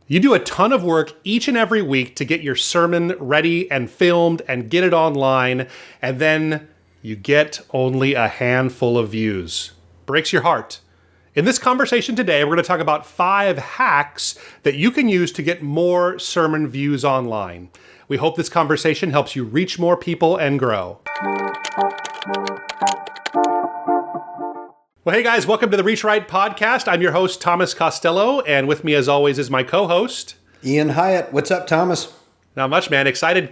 You do a ton of work each and every week to get your sermon ready and filmed and get it online, and then you get only a handful of views. Breaks your heart. In this conversation today, we're going to talk about 5 hacks that you can use to get more sermon views online. We hope this conversation helps you reach more people and grow. Well, hey guys, welcome to the Reach Right podcast. I'm your host, Thomas Costello, and with me as always is my co-host, Ian Hyatt. What's up, Thomas? Not much, man. Exciting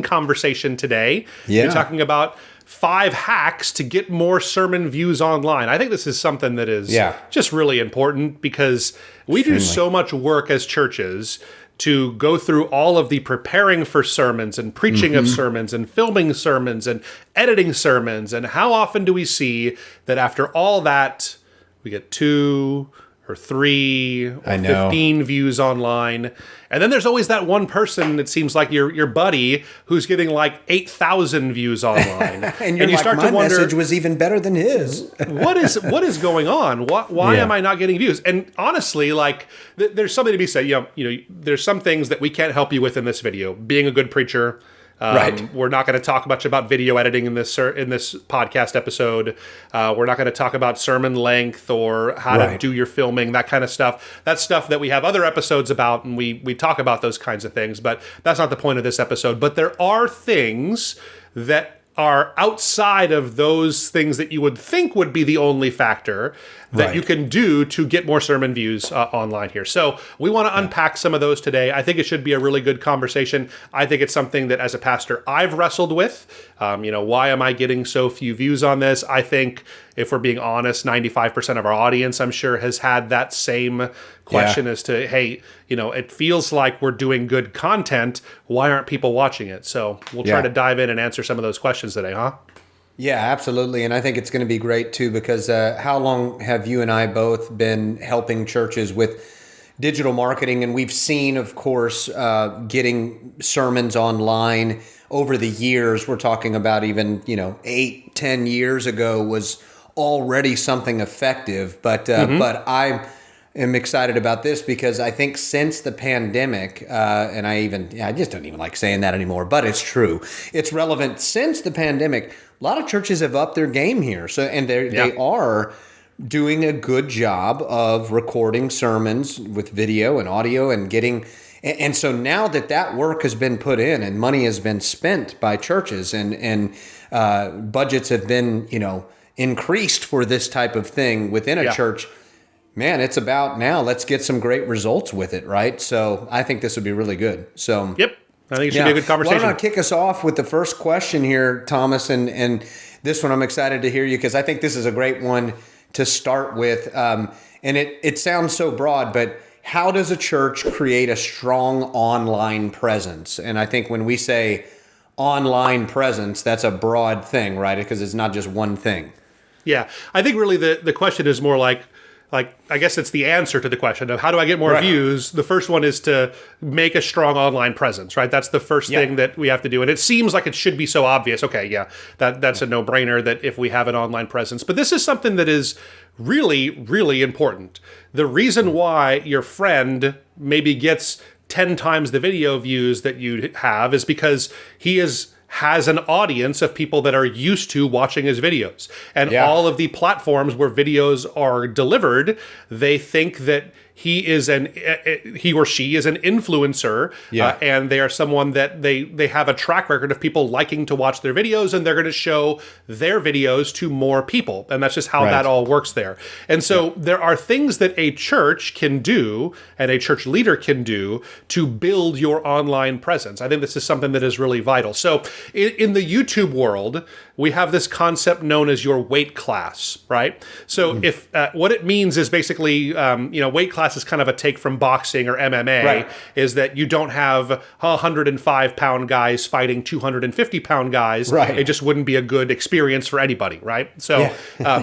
conversation today. Yeah. We're talking about 5 hacks to get more sermon views online. I think this is something that is just really important because we do so much work as churches to go through all of the preparing for sermons and preaching of sermons and filming sermons and editing sermons. And how often do we see that after all that, we get 2 or 3 or 15 views online? And then there's always that one person that seems like your buddy who's getting like 8,000 views online. and you like, start to wonder, message was even better than his. what is going on? Why am I not getting views? And honestly, like there's something to be said. You know, there's some things that we can't help you with in this video. Being a good preacher. Right. We're not going to talk much about video editing in this podcast episode. We're not going to talk about sermon length or how to do your filming, that kind of stuff. That's stuff that we have other episodes about, and we talk about those kinds of things, but that's not the point of this episode. But there are things that are outside of those things that you would think would be the only factor that you can do to get more sermon views online here. So we want to unpack some of those today. I think it should be a really good conversation. I think it's something that as a pastor I've wrestled with. Why am I getting so few views on this? I think if we're being honest, 95% of our audience, I'm sure, has had that same question as to, hey, it feels like we're doing good content. Why aren't people watching it? So we'll try to dive in and answer some of those questions today, huh? Yeah, absolutely. And I think it's going to be great too, because how long have you and I both been helping churches with digital marketing? And we've seen, of course, getting sermons online over the years. We're talking about even, 8-10 years ago was already something effective. But I am excited about this because I think since the pandemic, and I just don't even like saying that anymore, but it's true. It's relevant. Since the pandemic, a lot of churches have upped their game here. They are doing a good job of recording sermons with video and audio and getting. And so now that work has been put in and money has been spent by churches and budgets have been, increased for this type of thing within a church, man, it's about now let's get some great results with it, right? So I think this would be really good. So yep. I think it should be a good conversation. Why don't I kick us off with the first question here, Thomas? And this one I'm excited to hear you because I think this is a great one to start with. And it sounds so broad, but how does a church create a strong online presence? And I think when we say online presence, that's a broad thing, right? Because it's not just one thing. Yeah. I think really the question is more like, I guess it's the answer to the question of how do I get more views? The first one is to make a strong online presence, right? That's the first thing that we have to do. And it seems like it should be so obvious. Okay, that's a no-brainer that if we have an online presence. But this is something that is really, really important. The reason why your friend maybe gets 10 times the video views that you have is because he has an audience of people that are used to watching his videos. And all of the platforms where videos are delivered, they think that he or she is an influencer, and they are someone that they have a track record of people liking to watch their videos, and they're going to show their videos to more people. And that's just how that all works there. And so there are things that a church can do and a church leader can do to build your online presence. I think this is something that is really vital. So in the YouTube world, we have this concept known as your weight class, right? So if what it means is basically, weight class is kind of a take from boxing or MMA, is that you don't have 105-pound guys fighting 250-pound guys. Right. It just wouldn't be a good experience for anybody, right? So,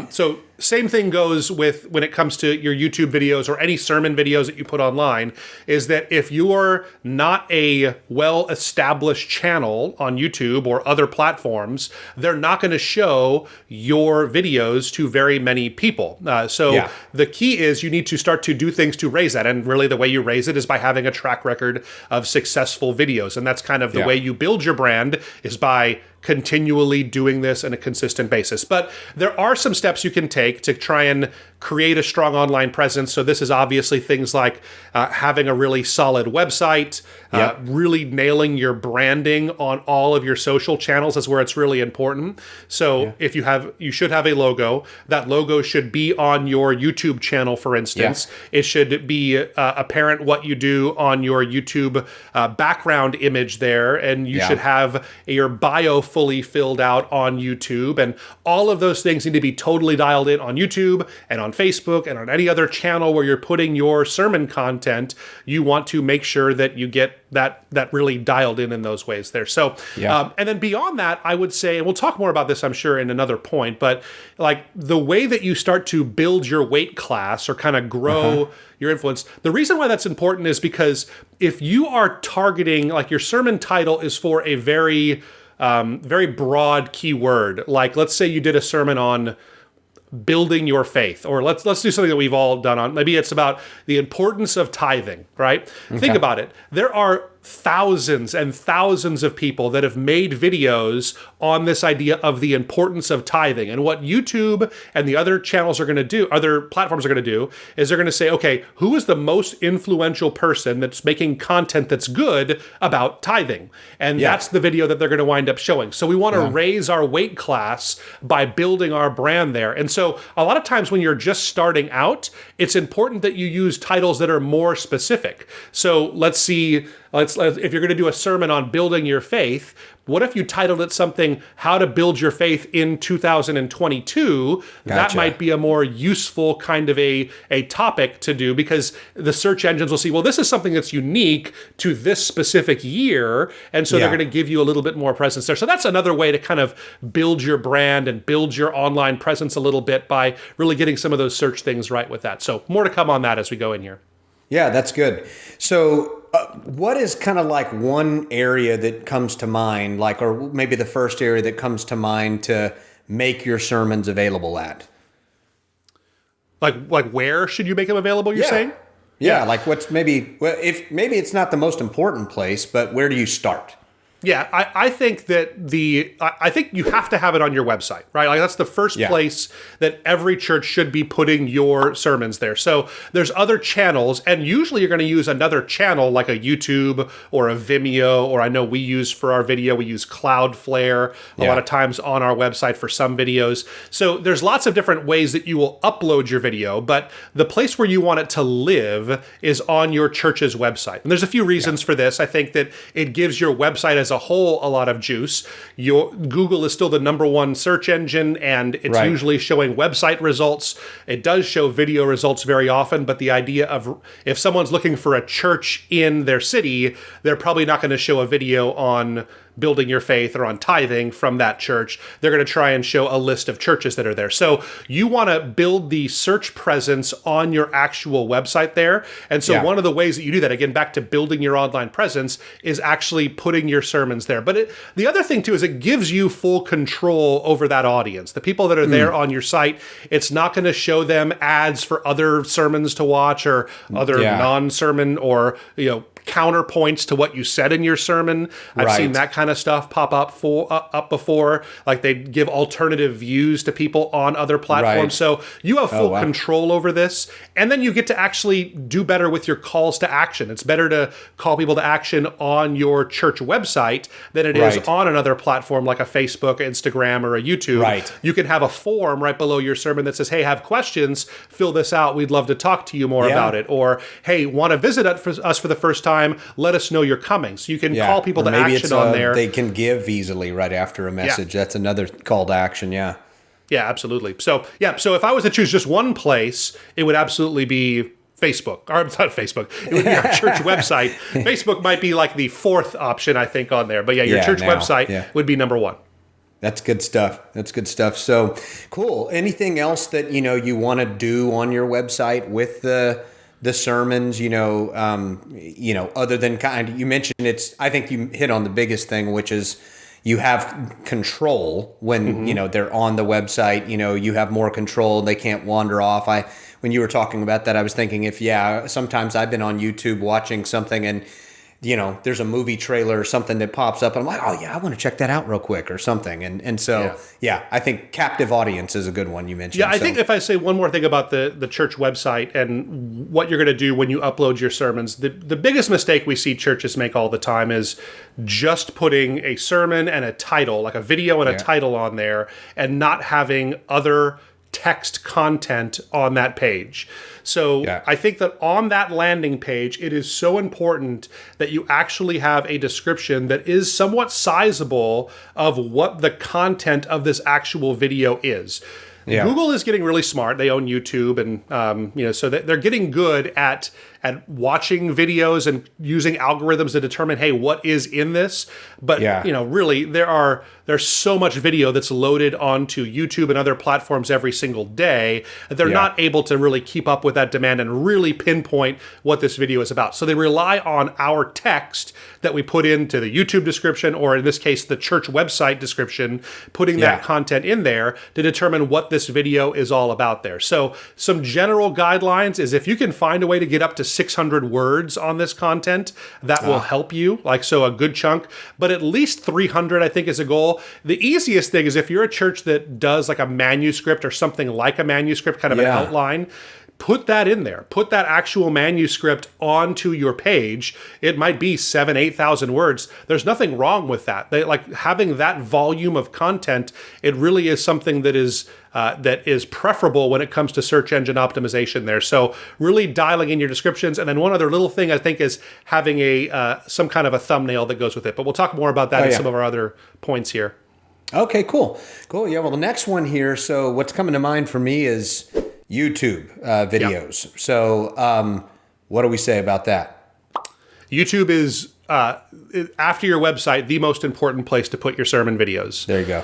so same thing goes with when it comes to your YouTube videos or any sermon videos that you put online, is that if you're not a well-established channel on YouTube or other platforms, they're not going to show your videos to very many people. So the key is you need to start to do things to raise that. And really the way you raise it is by having a track record of successful videos. And that's kind of the way you build your brand, is by continually doing this on a consistent basis. But there are some steps you can take to try and create a strong online presence. So this is obviously things like having a really solid website, really nailing your branding on all of your social channels is where it's really important. So if you should have a logo. That logo should be on your YouTube channel, for instance. It should be apparent what you do on your YouTube background image there, and you should have your bio fully filled out on YouTube, and all of those things need to be totally dialed in on YouTube and on Facebook and on any other channel where you're putting your sermon content. You want to make sure that you get that really dialed in those ways there. So, and then beyond that, I would say, and we'll talk more about this, I'm sure, in another point, but like the way that you start to build your weight class or kind of grow your influence, the reason why that's important is because if you are targeting, like your sermon title is for a very broad keyword, like let's say you did a sermon on building your faith, or let's do something that we've all done on, maybe it's about the importance of tithing, right? Think about it. There are thousands and thousands of people that have made videos on this idea of the importance of tithing. And what YouTube and the other channels are going to do, other platforms are going to do, is they're going to say, okay, who is the most influential person that's making content that's good about tithing? And that's the video that they're going to wind up showing. So we want to raise our weight class by building our brand there. And so a lot of times when you're just starting out, it's important that you use titles that are more specific. So let's see, if you're going to do a sermon on building your faith, what if you titled it something, How to Build Your Faith in 2022? That might be a more useful kind of a topic to do, because the search engines will see, well, this is something that's unique to this specific year. And so they're going to give you a little bit more presence there. So that's another way to kind of build your brand and build your online presence a little bit by really getting some of those search things right with that. So more to come on that as we go in here. Yeah, that's good. So what is kind of like one area that comes to mind, like, or maybe the first area that comes to mind to make your sermons available at? Like where should you make them available, you're saying? Yeah, like what's maybe, well, if maybe it's not the most important place, but where do you start? Yeah, I think that I think you have to have it on your website, right? Like that's the first place that every church should be putting your sermons there. So there's other channels, and usually you're going to use another channel like a YouTube or a Vimeo, or I know we use for our video, we use Cloudflare a lot of times on our website for some videos. So there's lots of different ways that you will upload your video, but the place where you want it to live is on your church's website. And there's a few reasons for this. I think that it gives your website as a whole a lot of juice. Google is still the number one search engine, and it's usually showing website results. It does show video results very often, but the idea of if someone's looking for a church in their city, they're probably not going to show a video on building your faith or on tithing from that church. They're going to try and show a list of churches that are there. So you want to build the search presence on your actual website there. And so one of the ways that you do that, again, back to building your online presence, is actually putting your sermons there. But the other thing too is it gives you full control over that audience. The people that are there on your site, it's not going to show them ads for other sermons to watch or other non-sermon or, counterpoints to what you said in your sermon. I've seen that kind of stuff pop up before. Like they give alternative views to people on other platforms. So you have full control over this. And then you get to actually do better with your calls to action. It's better to call people to action on your church website than it is on another platform like a Facebook, Instagram, or a YouTube. You can have a form right below your sermon that says, hey, have questions, fill this out. We'd love to talk to you more about it. Or, hey, want to visit us for the first time? Let us know you're coming. So you can call people to action on there. They can give easily right after a message. That's another call to action. Yeah, absolutely. So if I was to choose just one place, it would absolutely be Facebook. Or not Facebook. It would be our church website. Facebook might be like the fourth option, I think, on there. But your church website would be number one. That's good stuff. That's good stuff. So cool. Anything else that, you want to do on your website with the sermons, other than you mentioned I think you hit on the biggest thing, which is you have control when, they're on the website, you have more control. They can't wander off. When you were talking about that, I was thinking sometimes I've been on YouTube watching something and, there's a movie trailer or something that pops up and I'm like, oh yeah, I want to check that out real quick or something. And so, I think captive audience is a good one you mentioned. Yeah, I think if I say one more thing about the church website and what you're going to do when you upload your sermons, the biggest mistake we see churches make all the time is just putting a sermon and a title, like a video and a title on there, and not having other text content on that page. So I think that on that landing page, it is so important that you actually have a description that is somewhat sizable of what the content of this actual video is. Yeah. Google is getting really smart. They own YouTube, and so they're getting good at watching videos and using algorithms to determine, hey, what is in this? But really, there's so much video that's loaded onto YouTube and other platforms every single day that they're not able to really keep up with that demand and really pinpoint what this video is about. So they rely on our text that we put into the YouTube description, or in this case, the church website description, putting that content in there to determine what this video is all about there. So some general guidelines is if you can find a way to get up to 600 words on this content, that will help you, so a good chunk, but at least 300 I think is a goal. The easiest thing is if you're a church that does like a manuscript or something like a manuscript, kind of an outline, put that in there. Put that actual manuscript onto your page. It might be 7,000, 8,000 words. There's nothing wrong with that. Having that volume of content, it really is something that is preferable when it comes to search engine optimization there. So really dialing in your descriptions. And then one other little thing I think is having some kind of a thumbnail that goes with it. But we'll talk more about that in some of our other points here. Okay, cool. Yeah, well, the next one here, so what's coming to mind for me is YouTube videos. Yep. So what do we say about that? YouTube is, after your website, the most important place to put your sermon videos. There you go.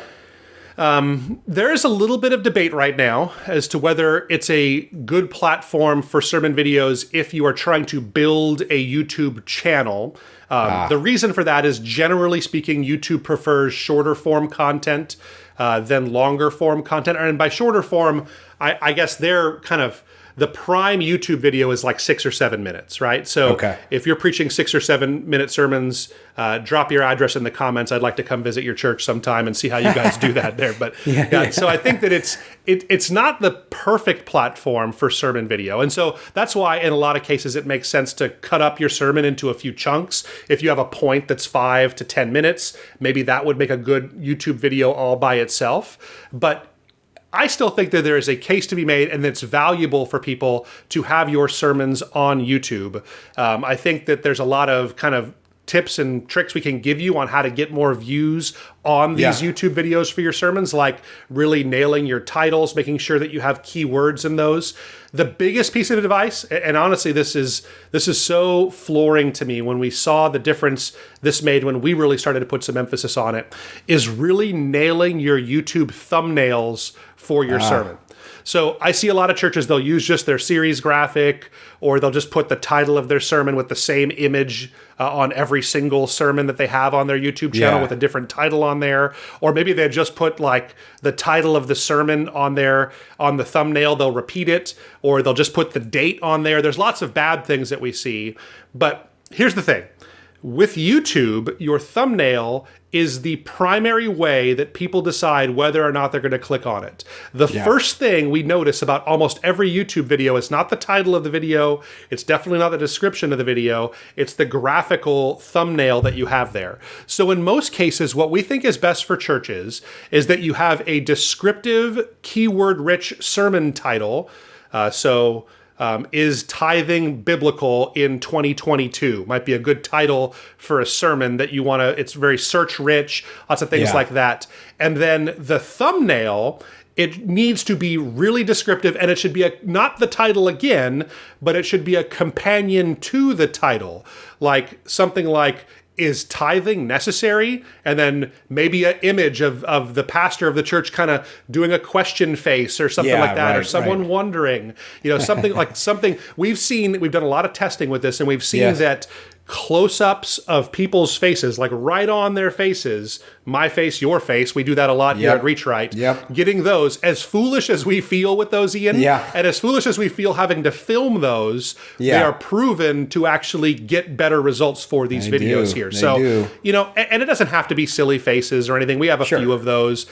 There is a little bit of debate right now as to whether it's a good platform for sermon videos if you are trying to build a YouTube channel. The reason for that is, generally speaking, YouTube prefers shorter form content than longer form content. And by shorter form, I guess they're kind of... The prime YouTube video is like 6 or 7 minutes, right? So if you're preaching 6 or 7 minute sermons, drop your address in the comments. I'd like to come visit your church sometime and see how you guys do that there. But so I think that it's not the perfect platform for sermon video. And so that's why in a lot of cases it makes sense to cut up your sermon into a few chunks. If you have a point that's 5 to 10 minutes, maybe that would make a good YouTube video all by itself. But I still think that there is a case to be made, and it's valuable for people to have your sermons on YouTube. I think that there's a lot of kind of tips and tricks we can give you on how to get more views on these YouTube videos for your sermons, like really nailing your titles, making sure that you have keywords in those. The biggest piece of advice, and honestly, this is so flooring to me when we saw the difference this made when we really started to put some emphasis on it, is really nailing your YouTube thumbnails for your sermon. So I see a lot of churches, they'll use just their series graphic, or they'll just put the title of their sermon with the same image on every single sermon that they have on their YouTube channel with a different title on there. Or maybe they just put like the title of the sermon on the thumbnail, they'll repeat it, or they'll just put the date on there. There's lots of bad things that we see. But here's the thing. With YouTube, your thumbnail is the primary way that people decide whether or not they're going to click on it. The first thing we notice about almost every YouTube video is not the title of the video, it's definitely not the description of the video, it's the graphical thumbnail that you have there. So in most cases, what we think is best for churches is that you have a descriptive, keyword-rich sermon title. Is tithing biblical in 2022? Might be a good title for a sermon that you want to, it's very search rich, lots of things like that. And then the thumbnail, it needs to be really descriptive, and it should be not the title again, but it should be a companion to the title. Like something like, is tithing necessary? And then maybe an image of the pastor of the church kind of doing a question face or something like that, or someone wondering, something we've done a lot of testing with this, and we've seen that close-ups of people's faces, like right on their faces, my face, your face. We do that a lot here at Reach Right. Getting those, as foolish as we feel with those, Ian, and as foolish as we feel having to film those, they are proven to actually get better results for these videos here. And it doesn't have to be silly faces or anything. We have a few of those.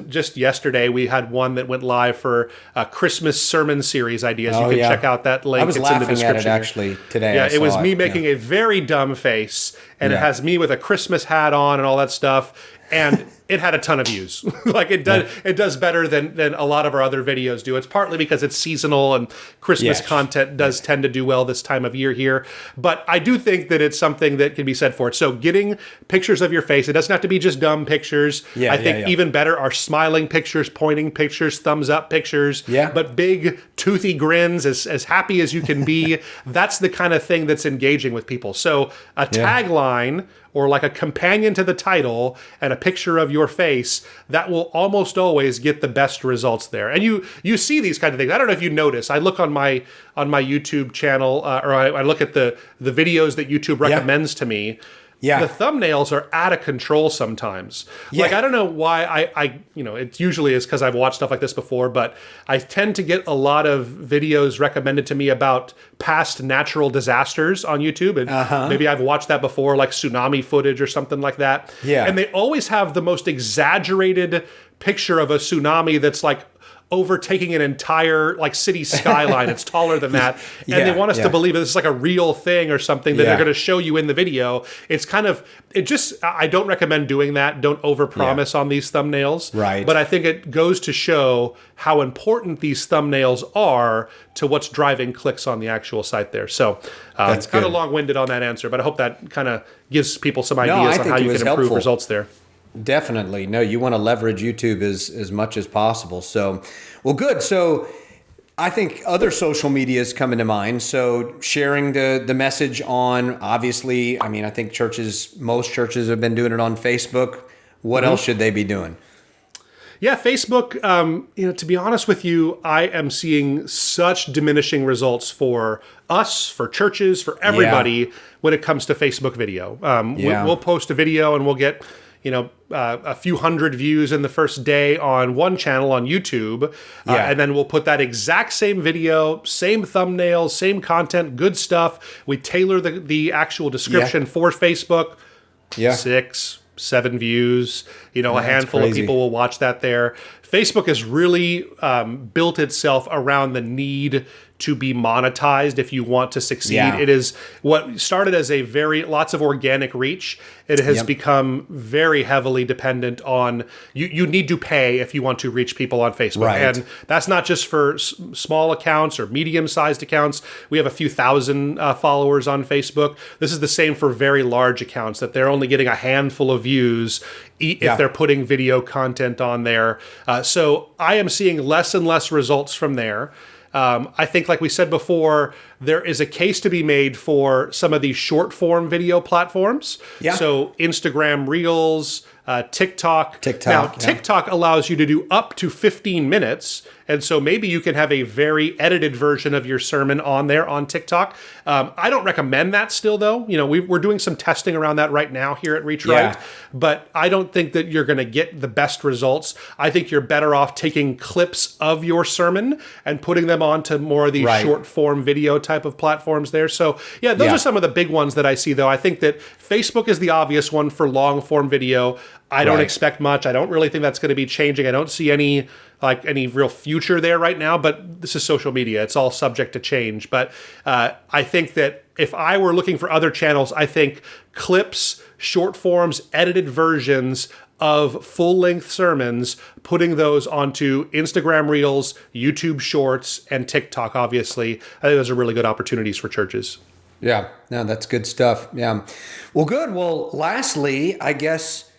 Just yesterday, we had one that went live for a Christmas sermon series ideas. You can check out that link. I was laughing at it actually today. Yeah, it was me making a very dumb face, and it has me with a Christmas hat on and all that stuff, and it had a ton of views. It does better than a lot of our other videos do. It's partly because it's seasonal, and Christmas content does tend to do well this time of year here. But I do think that it's something that can be said for it. So getting pictures of your face, it doesn't have to be just dumb pictures. I think even better are smiling pictures, pointing pictures, thumbs up pictures, but big toothy grins, as happy as you can be. That's the kind of thing that's engaging with people. So a tagline or like a companion to the title and a picture of your face, that will almost always get the best results there. And you see these kind of things. I don't know if you notice. I look on my YouTube channel, or I look at the videos that YouTube recommends to me. The thumbnails are out of control sometimes. Like, I don't know why I it usually is because I've watched stuff like this before, but I tend to get a lot of videos recommended to me about past natural disasters on YouTube. And maybe I've watched that before, like tsunami footage or something like that. And they always have the most exaggerated picture of a tsunami that's like overtaking an entire city skyline. It's taller than that. And they want us to believe that this is like a real thing or something that they're going to show you in the video. It's I don't recommend doing that. Don't overpromise on these thumbnails. Right. But I think it goes to show how important these thumbnails are to what's driving clicks on the actual site there. So it's kind of long-winded on that answer, but I hope that kind of gives people some ideas on how you can improve results there. Definitely. No, you want to leverage YouTube as much as possible. So, well, good. So I think other social medias come into mind. So sharing the message on, obviously, I think most churches have been doing it on Facebook. What else should they be doing? Yeah, Facebook, to be honest with you, I am seeing such diminishing results for us, for churches, for everybody when it comes to Facebook video. We'll post a video and we'll get a few hundred views in the first day on one channel on YouTube. And then we'll put that exact same video, same thumbnail, same content, good stuff. We tailor the actual description for Facebook. 6, 7 views, a handful of people will watch that there. Facebook has really built itself around the need to be monetized if you want to succeed. It is what started as lots of organic reach. It has become very heavily dependent on, you need to pay if you want to reach people on Facebook. Right. And that's not just for small accounts or medium-sized accounts. We have a few thousand followers on Facebook. This is the same for very large accounts, that they're only getting a handful of views if they're putting video content on there. So I am seeing less and less results from there. I think, like we said before, there is a case to be made for some of these short form video platforms. So Instagram Reels, TikTok. Now, TikTok allows you to do up to 15 minutes. And so maybe you can have a very edited version of your sermon on there on TikTok. I don't recommend that still, though. We're doing some testing around that right now here at Reach Right. But I don't think that you're going to get the best results. I think you're better off taking clips of your sermon and putting them onto more of these short form video type of platforms there. So those are some of the big ones that I see, though. I think that Facebook is the obvious one for long form video. I don't expect much. I don't really think that's going to be changing. I don't see any real future there right now, but this is social media. It's all subject to change. But I think that if I were looking for other channels, I think clips, short forms, edited versions of full-length sermons, putting those onto Instagram Reels, YouTube Shorts, and TikTok, obviously. I think those are really good opportunities for churches. Yeah, no, that's good stuff. Yeah. Well, good. Well, lastly, I guess,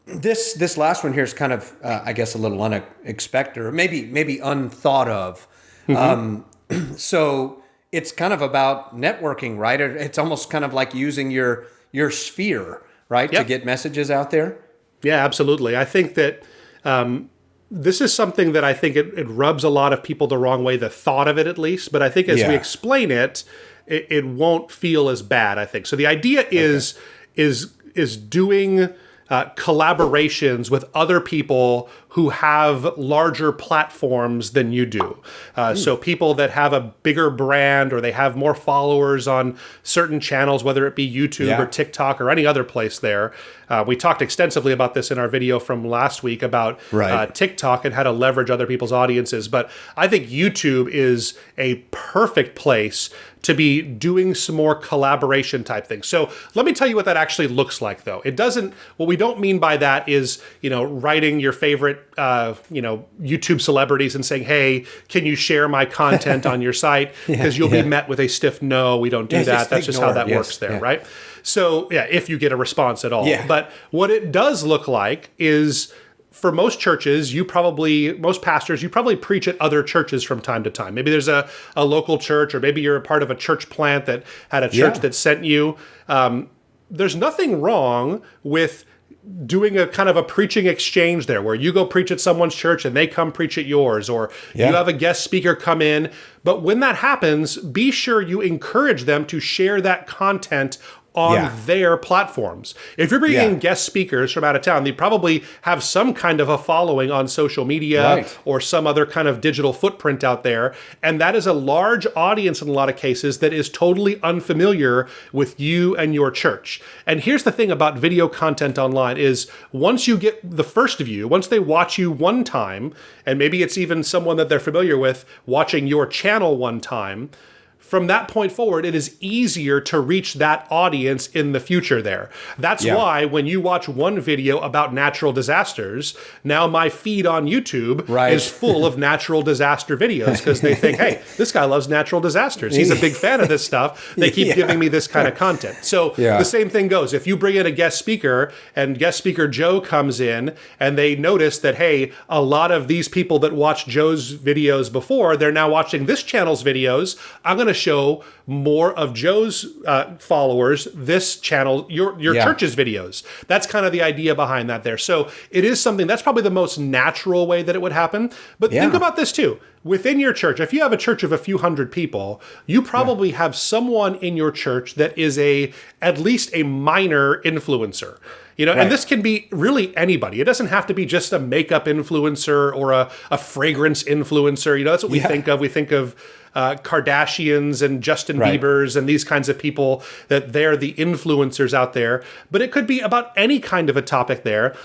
this last one here is kind of, a little unexpected, or maybe unthought of. So, it's kind of about networking, right? It's almost kind of like using your sphere, right, to get messages out there. Yeah, absolutely. I think that this is something that I think it rubs a lot of people the wrong way, the thought of it at least. But I think as we explain it, it won't feel as bad, I think. So the idea is doing collaborations with other people who have larger platforms than you do. So people that have a bigger brand or they have more followers on certain channels, whether it be YouTube or TikTok or any other place there. We talked extensively about this in our video from last week about TikTok and how to leverage other people's audiences. But I think YouTube is a perfect place to be doing some more collaboration type things. So let me tell you what that actually looks like, though. It doesn't, what we don't mean by that is, writing your favorite, YouTube celebrities and saying, hey, can you share my content on your site? Because you'll be met with a stiff no, we don't do that. That's just how that works there, right? So, if you get a response at all. But what it does look like is, for most churches, most pastors, you probably preach at other churches from time to time. Maybe there's a local church, or maybe you're a part of a church plant that had a church that sent you. There's nothing wrong with doing a kind of a preaching exchange there, where you go preach at someone's church and they come preach at yours, or you have a guest speaker come in. But when that happens, be sure you encourage them to share that content on their platforms. If you're bringing in guest speakers from out of town, they probably have some kind of a following on social media or some other kind of digital footprint out there. And that is a large audience in a lot of cases that is totally unfamiliar with you and your church. And here's the thing about video content online is, once you get the first view, once they watch you one time, and maybe it's even someone that they're familiar with watching your channel one time, from that point forward, it is easier to reach that audience in the future there. That's why when you watch one video about natural disasters, now my feed on YouTube is full of natural disaster videos, because they think, hey, this guy loves natural disasters. He's a big fan of this stuff. They keep giving me this kind of content. So the same thing goes. If you bring in a guest speaker and guest speaker Joe comes in and they notice that, hey, a lot of these people that watched Joe's videos before, they're now watching this channel's videos, I'm going to show more of Joe's followers this channel, your church's videos. That's kind of the idea behind that there. So it is something that's probably the most natural way that it would happen. But think about this too. Within your church, if you have a church of a few hundred people, you probably have someone in your church that is at least a minor influencer. And this can be really anybody. It doesn't have to be just a makeup influencer or a fragrance influencer. That's what we think of. We think of Kardashians and Justin Biebers and these kinds of people, that they're the influencers out there. But it could be about any kind of a topic there.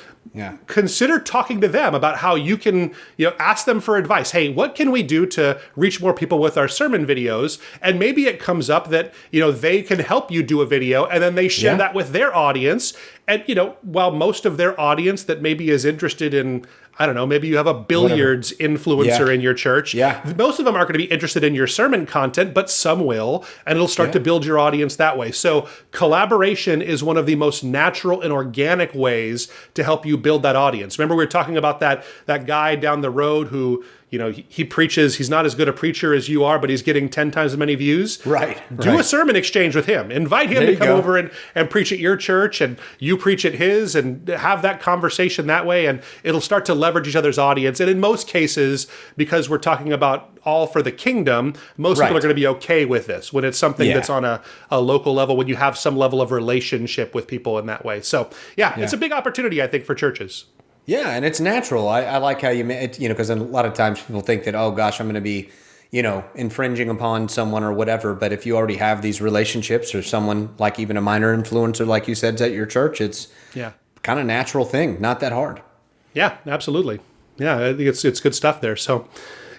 Consider talking to them about how you can, ask them for advice. Hey, what can we do to reach more people with our sermon videos? And maybe it comes up that, they can help you do a video, and then they share that with their audience. And, while most of their audience that maybe is interested in, I don't know, maybe you have a billiards influencer in your church. Most of them aren't going to be interested in your sermon content, but some will, and it'll start to build your audience that way. So collaboration is one of the most natural and organic ways to help you build that audience. Remember, we were talking about that guy down the road who, he preaches, he's not as good a preacher as you are, but he's getting 10 times as many views. Do a sermon exchange with him. Invite him to come over and preach at your church, and you preach at his, and have that conversation that way, and it'll start to leverage each other's audience. And in most cases, because we're talking about all for the kingdom, most people are going to be okay with this when it's something that's on a local level, when you have some level of relationship with people in that way. So it's a big opportunity, I think, for churches. Yeah, and it's natural. I like how you made it, because a lot of times people think that, oh gosh, I'm going to be, infringing upon someone or whatever. But if you already have these relationships, or someone like even a minor influencer, like you said, at your church, it's kind of natural thing, not that hard. Yeah, absolutely. Yeah, I think it's good stuff there. So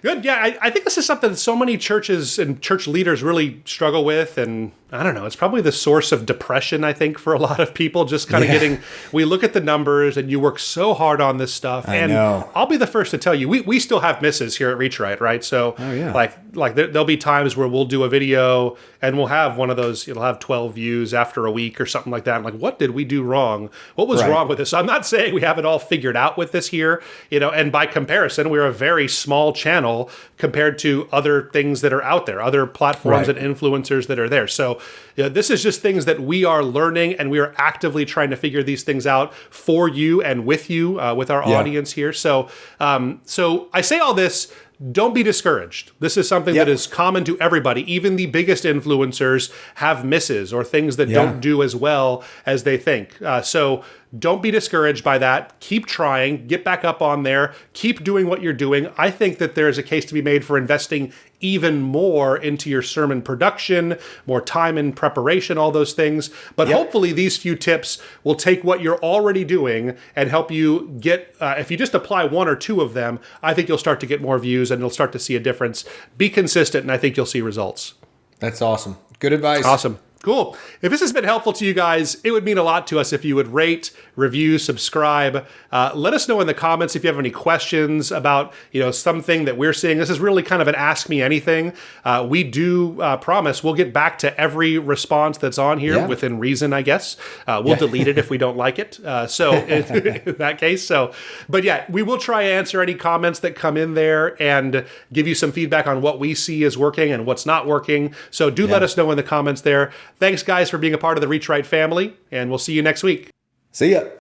good. Yeah, I think this is something that so many churches and church leaders really struggle with, and I don't know. It's probably the source of depression, I think, for a lot of people. Just kind of we look at the numbers and you work so hard on this stuff. I know. I'll be the first to tell you, we still have misses here at Reach right? So, there'll be times where we'll do a video and we'll have one of those, it'll have 12 views after a week or something like that. I'm like, what did we do wrong? What was wrong with this? So I'm not saying we have it all figured out with this here, and by comparison, we're a very small channel compared to other things that are out there, other platforms and influencers that are there. So this is just things that we are learning, and we are actively trying to figure these things out for you and with you, with our audience here. So, so I say all this. Don't be discouraged. This is something that is common to everybody. Even the biggest influencers have misses or things that don't do as well as they think. So don't be discouraged by that. Keep trying. Get back up on there. Keep doing what you're doing. I think that there is a case to be made for investing even more into your sermon production, more time in preparation, all those things. But hopefully these few tips will take what you're already doing and help you get, if you just apply one or two of them, I think you'll start to get more views and you'll start to see a difference. Be consistent, and I think you'll see results. That's awesome. Good advice. Awesome. Cool. If this has been helpful to you guys, it would mean a lot to us if you would rate, review, subscribe. Let us know in the comments if you have any questions about something that we're seeing. This is really kind of an Ask Me Anything. We do promise we'll get back to every response that's on here within reason, I guess. We'll delete it if we don't like it. So in that case, but we will try to answer any comments that come in there and give you some feedback on what we see is working and what's not working. So do let us know in the comments there. Thanks, guys, for being a part of the Reach Right family, and we'll see you next week. See ya.